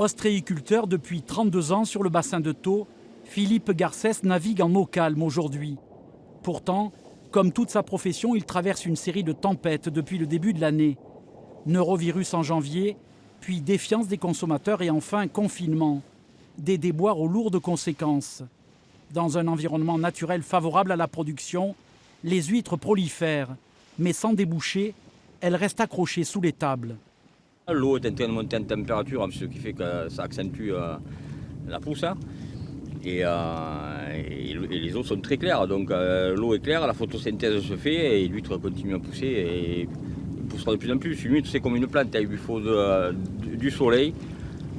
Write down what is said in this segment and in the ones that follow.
Ostréiculteur depuis 32 ans sur le bassin de Thau, Philippe Garcès navigue en eau calme aujourd'hui. Pourtant, comme toute sa profession, il traverse une série de tempêtes depuis le début de l'année. Neurovirus en janvier, puis défiance des consommateurs et enfin confinement. Des déboires aux lourdes conséquences. Dans un environnement naturel favorable à la production, les huîtres prolifèrent, mais sans déboucher, elles restent accrochées sous les tables. L'eau est en train de monter en température, ce qui fait que ça accentue la pousse. Et les eaux sont très claires, donc l'eau est claire, la photosynthèse se fait et l'huître continue à pousser et il poussera de plus en plus. Une huître, c'est comme une plante, il lui faut du soleil,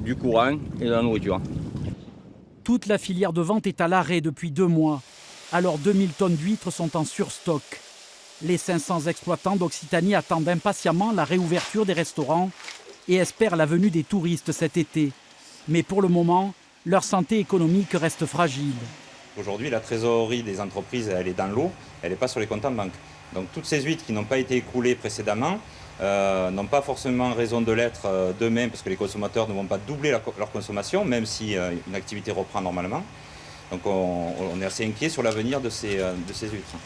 du courant et de la nourriture. Toute la filière de vente est à l'arrêt depuis 2 mois. Alors 2000 tonnes d'huîtres sont en surstock. Les 500 exploitants d'Occitanie attendent impatiemment la réouverture des restaurants et espèrent la venue des touristes cet été. Mais pour le moment, leur santé économique reste fragile. Aujourd'hui, la trésorerie des entreprises, elle est dans l'eau, elle n'est pas sur les comptes en banque. Donc toutes ces huîtres qui n'ont pas été écoulées précédemment n'ont pas forcément raison de l'être demain parce que les consommateurs ne vont pas doubler leur consommation, même si une activité reprend normalement. Donc on est assez inquiet sur l'avenir de ces huîtres.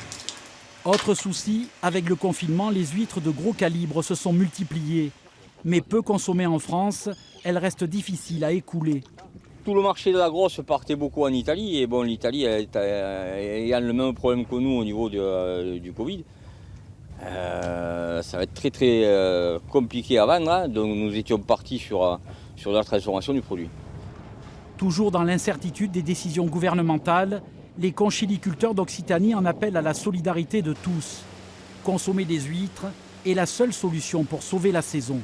Autre souci, avec le confinement, les huîtres de gros calibre se sont multipliées. Mais peu consommées en France, elles restent difficiles à écouler. Tout le marché de la grosse partait beaucoup en Italie et bon, l'Italie ayant le même problème que nous au niveau du Covid. Ça va être très compliqué à vendre, hein. Donc nous étions partis sur la transformation du produit. Toujours dans l'incertitude des décisions gouvernementales, les conchiliculteurs d'Occitanie en appellent à la solidarité de tous. Consommer des huîtres est la seule solution pour sauver la saison.